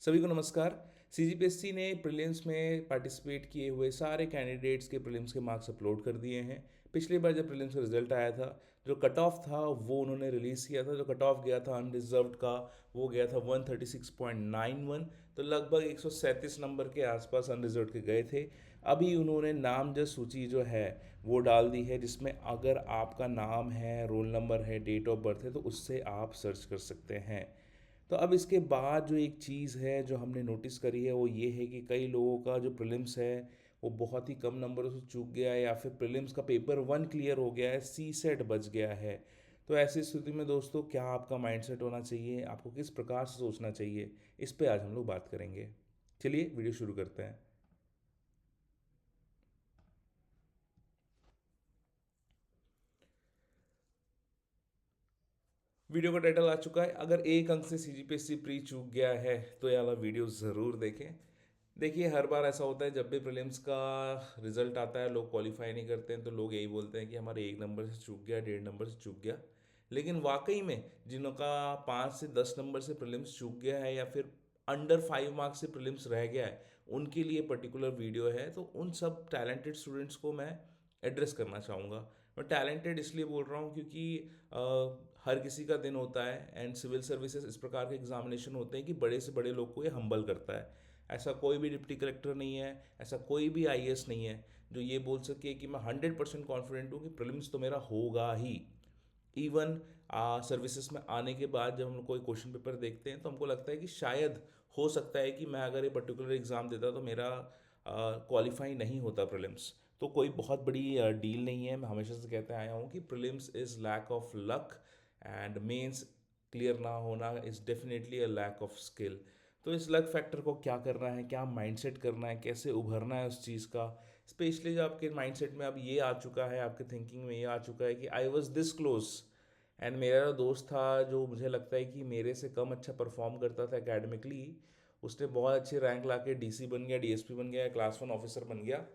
सभी को नमस्कार। सीजीपीएससी ने प्रीलिम्स में पार्टिसिपेट किए हुए सारे कैंडिडेट्स के प्रीलिम्स के मार्क्स अपलोड कर दिए हैं। पिछली बार जब प्रीलिम्स का रिजल्ट आया था, जो कट ऑफ था वो उन्होंने रिलीज़ किया था। जो कट ऑफ गया था अनरिजर्व्ड का, वो गया था 136.91। तो लगभग 137 नंबर के आसपास अनरिजर्व्ड के गए थे। अभी उन्होंने नामजद सूची जो है वो डाल दी है, जिसमें अगर आपका नाम है, रोल नंबर है, डेट ऑफ बर्थ है, तो उससे आप सर्च कर सकते हैं। तो अब इसके बाद जो एक चीज़ है जो हमने नोटिस करी है वो ये है कि कई लोगों का जो प्रीलिम्स है वो बहुत ही कम नंबरों से चूक गया है, या फिर प्रीलिम्स का पेपर 1 क्लियर हो गया है, सी सेट बच गया है। तो ऐसी स्थिति में दोस्तों क्या आपका माइंडसेट होना चाहिए, आपको किस प्रकार से सोचना चाहिए, इस पे आज हम लोग बात करेंगे। चलिए वीडियो शुरू करते हैं। वीडियो का टाइटल आ चुका है, अगर एक अंक से सीजीपीएससी प्री चूक गया है तो ये वाला वीडियो ज़रूर देखें। देखिए, हर बार ऐसा होता है, जब भी प्रीलिम्स का रिजल्ट आता है लोग क्वालिफाई नहीं करते हैं तो लोग यही बोलते हैं कि हमारे 1 नंबर से चूक गया, 1.5 नंबर से चूक गया। लेकिन वाकई में जिनका 5 से 10 नंबर से प्रीलिम्स चूक गया है, या फिर अंडर 5 मार्क्स से प्रीलिम्स रह गया है, उनके लिए पर्टिकुलर वीडियो है। तो उन सब टैलेंटेड स्टूडेंट्स को मैं एड्रेस करना चाहूँगा। मैं टैलेंटेड इसलिए बोल रहा हूँ क्योंकि हर किसी का दिन होता है, एंड सिविल सर्विसेज इस प्रकार के एग्जामिनेशन होते हैं कि बड़े से बड़े लोग को ये हम्बल करता है। ऐसा कोई भी डिप्टी कलेक्टर नहीं है, ऐसा कोई भी आईएएस नहीं है जो ये बोल सके कि मैं 100% कॉन्फिडेंट हूँ कि प्रीलिम्स तो मेरा होगा ही। इवन सर्विसेज में आने के बाद जब हम लोग कोई क्वेश्चन पेपर देखते हैं तो हमको लगता है कि शायद हो सकता है कि मैं अगर ये पर्टिकुलर एग्ज़ाम देता तो मेरा क्वालिफाई नहीं होता प्रीलिम्स। तो कोई बहुत बड़ी डील नहीं है। मैं हमेशा से कहते आया हूँ कि prelims is lack of luck, and mains clear ना होना is definitely a lack of skill. तो इस लक फैक्टर को क्या करना है, क्या माइंडसेट करना है, कैसे उभरना है उस चीज़ का। स्पेशली जो आपके माइंडसेट में अब ये आ चुका है, आपके थिंकिंग में ये आ चुका है कि I was this close, and मेरा जो दोस्त था जो मुझे लगता है कि मेरे से कम अच्छा परफॉर्म करता था एकेडमिकली, उसने बहुत अच्छे रैंक ला के डीसी बन गया, डीएसपी बन गया, क्लास 1 ऑफिसर बन गया।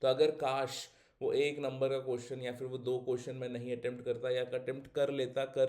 तो अगर काश वो 1 नंबर का क्वेश्चन या फिर वो 2 क्वेश्चन में नहीं अटेम्प्ट करता, या अटेम्प्ट कर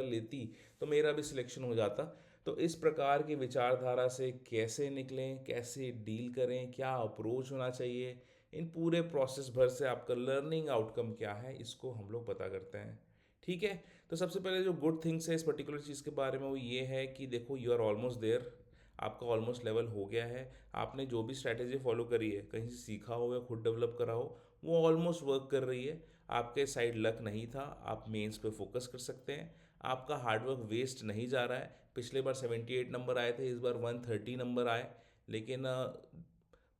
लेती, तो मेरा भी सिलेक्शन हो जाता। तो इस प्रकार की विचारधारा से कैसे निकलें, कैसे डील करें, क्या अप्रोच होना चाहिए, इन पूरे प्रोसेस भर से आपका लर्निंग आउटकम क्या है, इसको हम लोग पता करते हैं। ठीक है। तो सबसे पहले जो गुड थिंग्स है इस पर्टिकुलर चीज़ के बारे में वो ये है कि देखो, यू आर ऑलमोस्ट देयर। आपका ऑलमोस्ट लेवल हो गया है। आपने जो भी स्ट्रैटेजी फॉलो करी है, कहीं से सीखा हो या खुद डेवलप करा हो, वो ऑलमोस्ट वर्क कर रही है। आपके साइड लक नहीं था, आप मेंस पे फोकस कर सकते हैं। आपका हार्डवर्क वेस्ट नहीं जा रहा है। पिछले बार 78 नंबर आए थे, इस बार 130 नंबर आए, लेकिन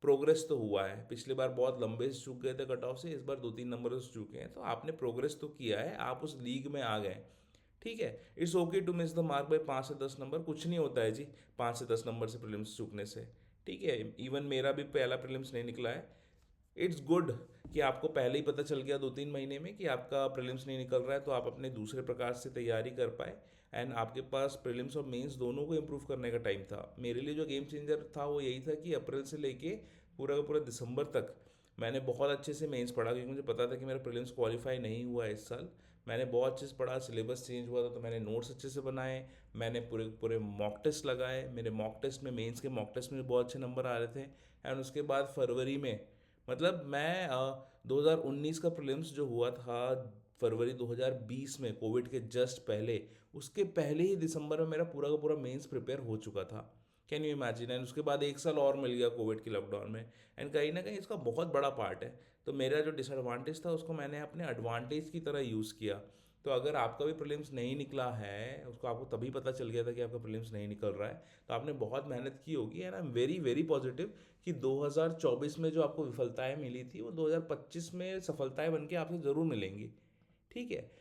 प्रोग्रेस तो हुआ है। पिछली बार बहुत लंबे से चूक गए थे कट ऑफ से, इस बार 2-3 नंबर से चूके हैं, तो आपने प्रोग्रेस तो किया है, आप उस लीग में आ गए। ठीक है। It's okay to miss the mark by 5 से 10 नंबर, कुछ नहीं होता है जी 5 से 10 नंबर से प्रीलिम्स चूकने से। ठीक है। इवन मेरा भी पहला प्रीलिम्स नहीं निकला है। इट्स गुड कि आपको पहले ही पता चल गया 2-3 महीने में कि आपका प्रीलिम्स नहीं निकल रहा है, तो आप अपने दूसरे प्रकार से तैयारी कर पाए, एंड आपके पास प्रीलिम्स और मेंस दोनों को इम्प्रूव करने का टाइम था। मेरे लिए जो गेम चेंजर था वो यही था कि अप्रैल से लेके पूरा का पूरा दिसंबर तक मैंने बहुत अच्छे से मेंस पढ़ा, क्योंकि मुझे पता था कि मेरा प्रीलिम्स क्वालिफाई नहीं हुआ है इस साल। मैंने बहुत अच्छे से पढ़ा, सिलेबस चेंज हुआ था तो मैंने नोट्स अच्छे से बनाए, मैंने पूरे पूरे मॉक टेस्ट लगाए। मेरे मॉक टेस्ट में, मेंस के मॉक टेस्ट में बहुत अच्छे नंबर आ रहे थे। एंड उसके बाद फरवरी में, मतलब मैं 2019 का प्रीलिम्स जो हुआ था फरवरी 2020 में, कोविड के जस्ट पहले, उसके पहले ही दिसंबर में मेरा पूरा का पूरा मेंस प्रिपेयर हो चुका था। Can you imagine. एंड उसके बाद 1 साल और मिल गया कोविड के लॉकडाउन में। एंड कहीं ना कहीं इसका बहुत बड़ा पार्ट है। तो मेरा जो डिसएडवांटेज था उसको मैंने अपने एडवांटेज की तरह यूज़ किया। तो अगर आपका भी प्रीलिम्स नहीं निकला है, उसको आपको तभी पता चल गया था कि आपका प्रीलिम्स नहीं निकल रहा है, तो आपने बहुत मेहनत की होगी। And I am very very positive कि 2024 में जो आपको विफलताएं मिली थी वो 2025 में सफलताएं बन के आपसे ज़रूर मिलेंगी। ठीक है।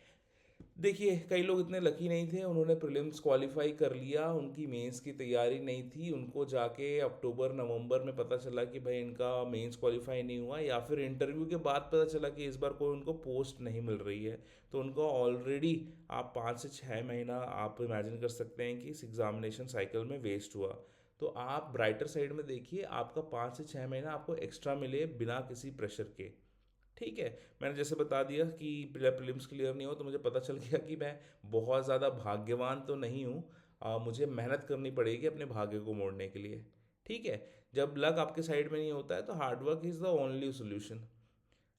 देखिए, कई लोग इतने लकी नहीं थे, उन्होंने प्रीलिम्स क्वालिफाई कर लिया, उनकी मेंस की तैयारी नहीं थी, उनको जाके अक्टूबर नवंबर में पता चला कि भाई इनका मेंस क्वालिफाई नहीं हुआ, या फिर इंटरव्यू के बाद पता चला कि इस बार कोई उनको पोस्ट नहीं मिल रही है। तो उनको ऑलरेडी आप 5 से 6 महीना आप इमेजिन कर सकते हैं कि इस एग्जामिनेशन साइकिल में वेस्ट हुआ। तो आप ब्राइटर साइड में देखिए, आपका 5 से 6 महीना आपको एक्स्ट्रा मिले बिना किसी प्रेशर के। ठीक है। मैंने जैसे बता दिया कि प्रीलिम्स क्लियर नहीं हो तो मुझे पता चल गया कि मैं बहुत ज़्यादा भाग्यवान तो नहीं हूँ। मुझे मेहनत करनी पड़ेगी अपने भाग्य को मोड़ने के लिए। ठीक है, जब लक आपके साइड में नहीं होता है तो hard work is the only solution.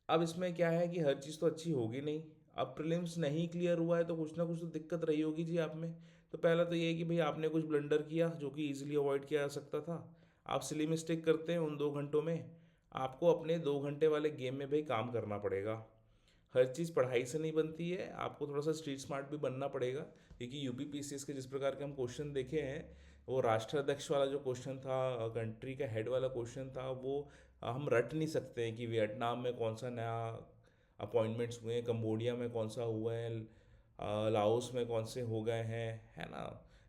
अब इसमें क्या है कि हर चीज़ तो अच्छी होगी नहीं। अब प्रीलिम्स नहीं क्लियर हुआ है तो कुछ ना कुछ तो दिक्कत रही होगी जी आप में। तो पहला तो ये है कि भाई आपने कुछ ब्लंडर किया जो कि ईजिली अवॉइड किया जा सकता था। आप सिली मिस्टेक करते हैं उन 2 घंटों में। आपको अपने 2 घंटे वाले गेम में भाई काम करना पड़ेगा। हर चीज़ पढ़ाई से नहीं बनती है, आपको थोड़ा सा स्ट्रीट स्मार्ट भी बनना पड़ेगा। क्योंकि यूपी पीसीएस के जिस प्रकार के हम क्वेश्चन देखे हैं, वो राष्ट्राध्यक्ष वाला जो क्वेश्चन था, कंट्री का हेड वाला क्वेश्चन था, वो हम रट नहीं सकते हैं कि वियतनाम में कौन सा नया अपॉइंटमेंट्स हुए हैं, कंबोडिया में कौन सा हुआ है, लाओस में कौन से हो गए हैं, है ना,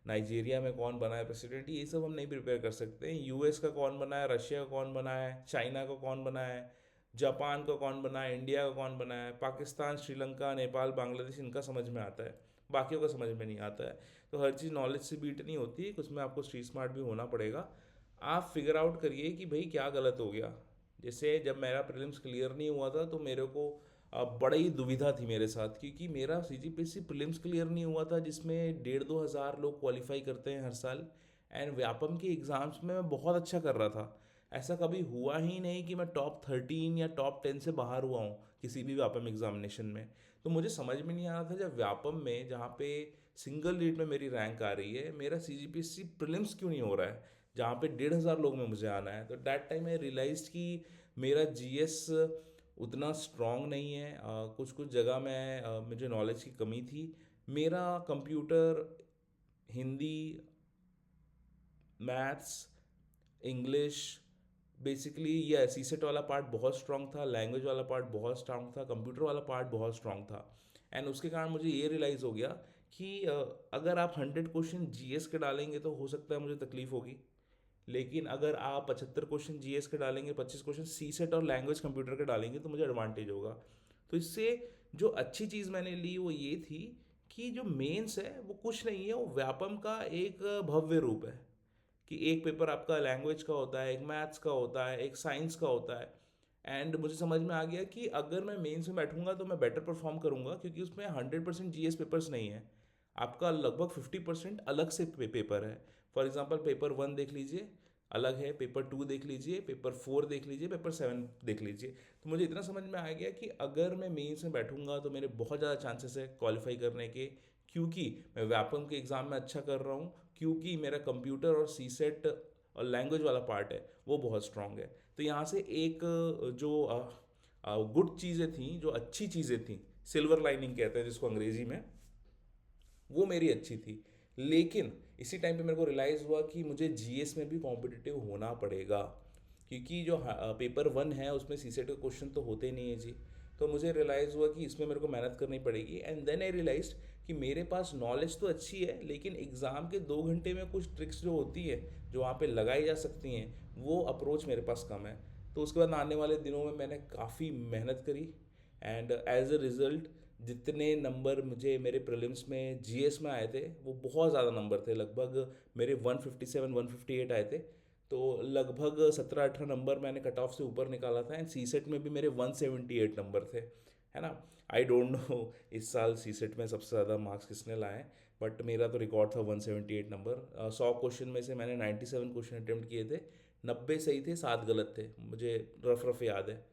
नाइजीरिया में कौन बना है प्रेसिडेंट। ये सब हम नहीं प्रिपेयर कर सकते हैं। यूएस का कौन बना है, रशिया का कौन बना है, चाइना का कौन बना है, जापान का कौन बना है, इंडिया का कौन बना है, पाकिस्तान, श्रीलंका, नेपाल, बांग्लादेश, इनका समझ में आता है, बाकियों का समझ में नहीं आता है। तो हर चीज़ नॉलेज से बीट नहीं होती है, कुछ में आपको स्ट्रीट स्मार्ट भी होना पड़ेगा। आप फिगर आउट करिए कि भाई क्या गलत हो गया। जैसे जब मेरा प्रीलिम्स क्लियर नहीं हुआ था तो मेरे को बड़ी दुविधा थी मेरे साथ, क्योंकि मेरा सीजीपीएससी प्रीलिम्स क्लियर नहीं हुआ था जिसमें 1,500-2,000 लोग क्वालिफाई करते हैं हर साल। एंड व्यापम के एग्ज़ाम्स में मैं बहुत अच्छा कर रहा था। ऐसा कभी हुआ ही नहीं कि मैं टॉप 13 या टॉप 10 से बाहर हुआ हूँ किसी भी व्यापम एग्जामिनेशन में। तो मुझे समझ में नहीं आ रहा था जब व्यापम में, जहाँ पे सिंगल रीड में मेरी रैंक आ रही है, मेरा सीजीपीएससी प्रीलिम्स क्यों नहीं हो रहा है जहाँ पे 1,500 लोग में मुझे आना है। तो डैट टाइम आई रियलाइज कि मेरा जीएस उतना स्ट्रॉन्ग नहीं है। कुछ कुछ जगह में मुझे नॉलेज की कमी थी। मेरा computer, Hindi, maths, English, basically ये सी सेट वाला पार्ट बहुत स्ट्रांग था, लैंग्वेज वाला पार्ट बहुत स्ट्रांग था, कंप्यूटर वाला पार्ट बहुत स्ट्रांग था। एंड उसके कारण मुझे ये रियलाइज़ हो गया कि अगर आप 100 क्वेश्चन जीएस के डालेंगे तो हो सकता है मुझे तकलीफ होगी, लेकिन अगर आप 75 क्वेश्चन जीएस के डालेंगे, 25 क्वेश्चन सी सेट और लैंग्वेज कंप्यूटर के डालेंगे तो मुझे एडवांटेज होगा। तो इससे जो अच्छी चीज़ मैंने ली वो ये थी कि जो मेंस है वो कुछ नहीं है, वो व्यापम का एक भव्य रूप है। कि एक पेपर आपका लैंग्वेज का होता है, एक मैथ्स का होता है, एक साइंस का होता है। एंड मुझे समझ में आ गया कि अगर मैं मेंस में बैठूंगा तो मैं बेटर परफॉर्म करूंगा, क्योंकि उसमें 100% जीएस पेपर्स नहीं है। आपका लगभग 50% अलग से पेपर है। फॉर एग्जाम्पल पेपर 1 देख लीजिए, अलग है, पेपर 2 देख लीजिए, पेपर 4 देख लीजिए, पेपर 7 देख लीजिए। तो मुझे इतना समझ में आ गया कि अगर मैं मेंस में बैठूंगा तो मेरे बहुत ज़्यादा चांसेस है क्वालिफाई करने के, क्योंकि मैं व्यापम के एग्ज़ाम में अच्छा कर रहा हूँ, क्योंकि मेरा कंप्यूटर और सी सेट और लैंग्वेज वाला पार्ट है वो बहुत स्ट्रांग है। तो यहाँ से एक जो गुड चीज़ें थी, जो अच्छी चीज़ें थी, सिल्वर लाइनिंग कहते हैं जिसको अंग्रेजी में, वो मेरी अच्छी थी। लेकिन इसी टाइम पे मेरे को रियलाइज़ हुआ कि मुझे जीएस में भी कॉम्पिटिटिव होना पड़ेगा, क्योंकि जो पेपर 1 है उसमें सीसेट के क्वेश्चन तो होते नहीं है जी। तो मुझे रियलाइज़ हुआ कि इसमें मेरे को मेहनत करनी पड़ेगी। एंड देन आई रियलाइज कि मेरे पास नॉलेज तो अच्छी है, लेकिन एग्ज़ाम के 2 घंटे में कुछ ट्रिक्स जो होती है, जो वहाँ पे लगाई जा सकती हैं, वो अप्रोच मेरे पास कम है। तो उसके बाद आने वाले दिनों में मैंने काफ़ी मेहनत करी। एंड एज अ रिज़ल्ट जितने नंबर मुझे मेरे प्रीलिम्स में जीएस में आए थे वो बहुत ज़्यादा नंबर थे। लगभग मेरे 157 158 आए थे। तो लगभग 17-18 नंबर मैंने कट ऑफ से ऊपर निकाला था। एंड सी सेट में भी मेरे 178 नंबर थे, है ना। आई डोंट नो इस साल सी सेट में सबसे ज़्यादा मार्क्स किसने लाए, बट मेरा तो रिकॉर्ड था 178 नंबर। 100 क्वेश्चन में से मैंने 97 क्वेश्चन अटैम्प्ट किए थे, 90 सही थे, 7 गलत थे, मुझे रफ रफ याद है।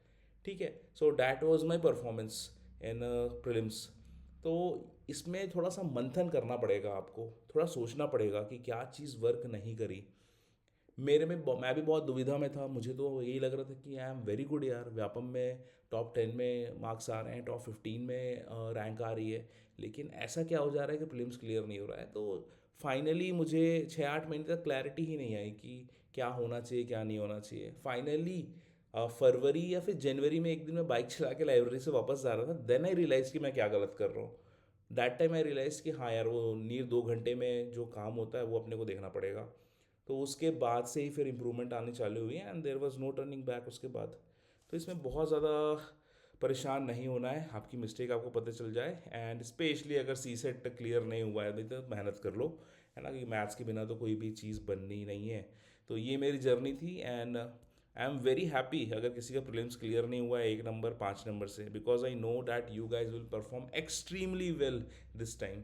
ठीक है, so that was my performance in prelims. तो इसमें थोड़ा सा मंथन करना पड़ेगा, आपको थोड़ा सोचना पड़ेगा कि क्या चीज़ वर्क नहीं करी। मैं भी बहुत दुविधा में था। मुझे तो यही लग रहा था कि आई एम वेरी गुड यार, व्यापम में टॉप 10 में मार्क्स आ रहे हैं, टॉप 15 में रैंक आ रही है, लेकिन ऐसा क्या हो जा रहा है कि प्रीलिम्स क्लियर नहीं हो रहा है। तो फाइनली मुझे 6-8 महीने तक क्लैरिटी ही नहीं आई कि क्या होना चाहिए क्या नहीं होना चाहिए। फाइनली फरवरी या फिर जनवरी में एक दिन मैं बाइक चला के लाइब्रेरी से वापस जा रहा था, देन आई रियलाइज़ कि मैं क्या गलत कर रहा हूँ। दैट टाइम आई रियलाइज़ कि हाँ यार, वो नीर 2 घंटे में जो काम होता है वो अपने को देखना पड़ेगा। तो उसके बाद से ही फिर इम्प्रूवमेंट आनी चालू हुई and there was no turning back उसके बाद। तो इसमें बहुत ज़्यादा परेशान नहीं होना है, आपकी मिस्टेक आपको पता चल जाए। एंड स्पेशली अगर सी सेट क्लियर नहीं हुआ है अभी तो मेहनत कर लो, है ना, कि मैथ्स के बिना तो कोई भी चीज़ बननी नहीं है। तो ये मेरी जर्नी थी। And I am very happy अगर किसी का प्रीलिम्स क्लियर नहीं हुआ है 1 नंबर 5 नंबर से, because I know that you guys will perform extremely well this time.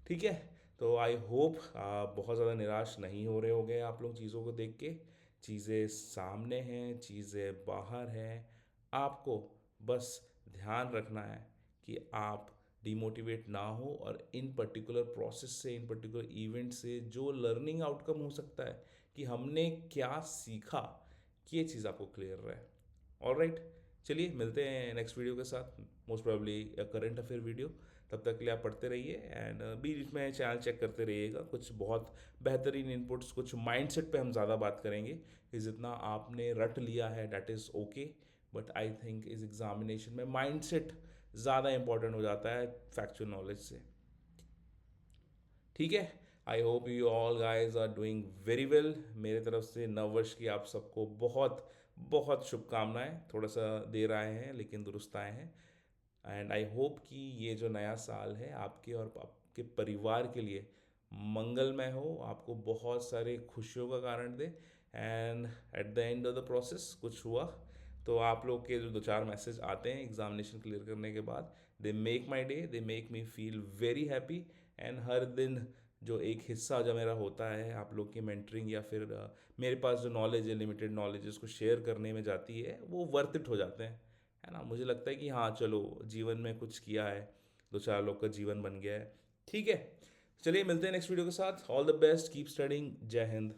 ठीक है, तो आई होप आप बहुत ज़्यादा निराश नहीं हो रहे होगे आप लोग चीज़ों को देख के। चीज़ें सामने हैं, चीज़ें बाहर हैं, आपको बस ध्यान रखना है कि आप डिमोटिवेट ना हो, और इन पर्टिकुलर प्रोसेस से, इन पर्टिकुलर इवेंट से जो लर्निंग आउटकम हो सकता है कि हमने क्या सीखा, कि ये चीज़ आपको क्लियर रहे। ऑलराइट, चलिए मिलते हैं नेक्स्ट वीडियो के साथ, most probably current affair video. तब तक के लिए आप पढ़ते रहिए एंड बीच में चैनल चेक करते रहिएगा, कुछ बहुत बेहतरीन इनपुट्स, कुछ माइंडसेट पे हम ज़्यादा बात करेंगे कि जितना आपने रट लिया है that is okay, but I think इस एग्जामिनेशन में माइंडसेट ज़्यादा इंपॉर्टेंट हो जाता है फैक्चुअल नॉलेज से। ठीक है, I hope you all guys are doing very well. मेरे तरफ से नववर्ष की आप सबको बहुत बहुत शुभकामनाएं। थोड़ा सा देर आए हैं लेकिन दुरुस्त आए हैं, एंड आई होप कि ये जो नया साल है आपके और आपके परिवार के लिए मंगलमय हो, आपको बहुत सारे खुशियों का कारण दे, and at the end of the process कुछ हुआ तो आप लोग के जो 2-4 मैसेज आते हैं एग्जामिनेशन क्लियर करने के बाद, they make my day, they make me feel very happy. And हर दिन जो एक हिस्सा जो मेरा होता है आप लोग की मेंटरिंग या फिर मेरे पास जो नॉलेज है, लिमिटेड नॉलेज उसको शेयर करने में जाती है, वो वर्थ इट हो जाते हैं, है ना। मुझे लगता है कि हाँ चलो जीवन में कुछ किया है, 2-4 लोग का जीवन बन गया है। ठीक है, चलिए मिलते हैं नेक्स्ट वीडियो के साथ। All the best, keep studying, जय हिंद।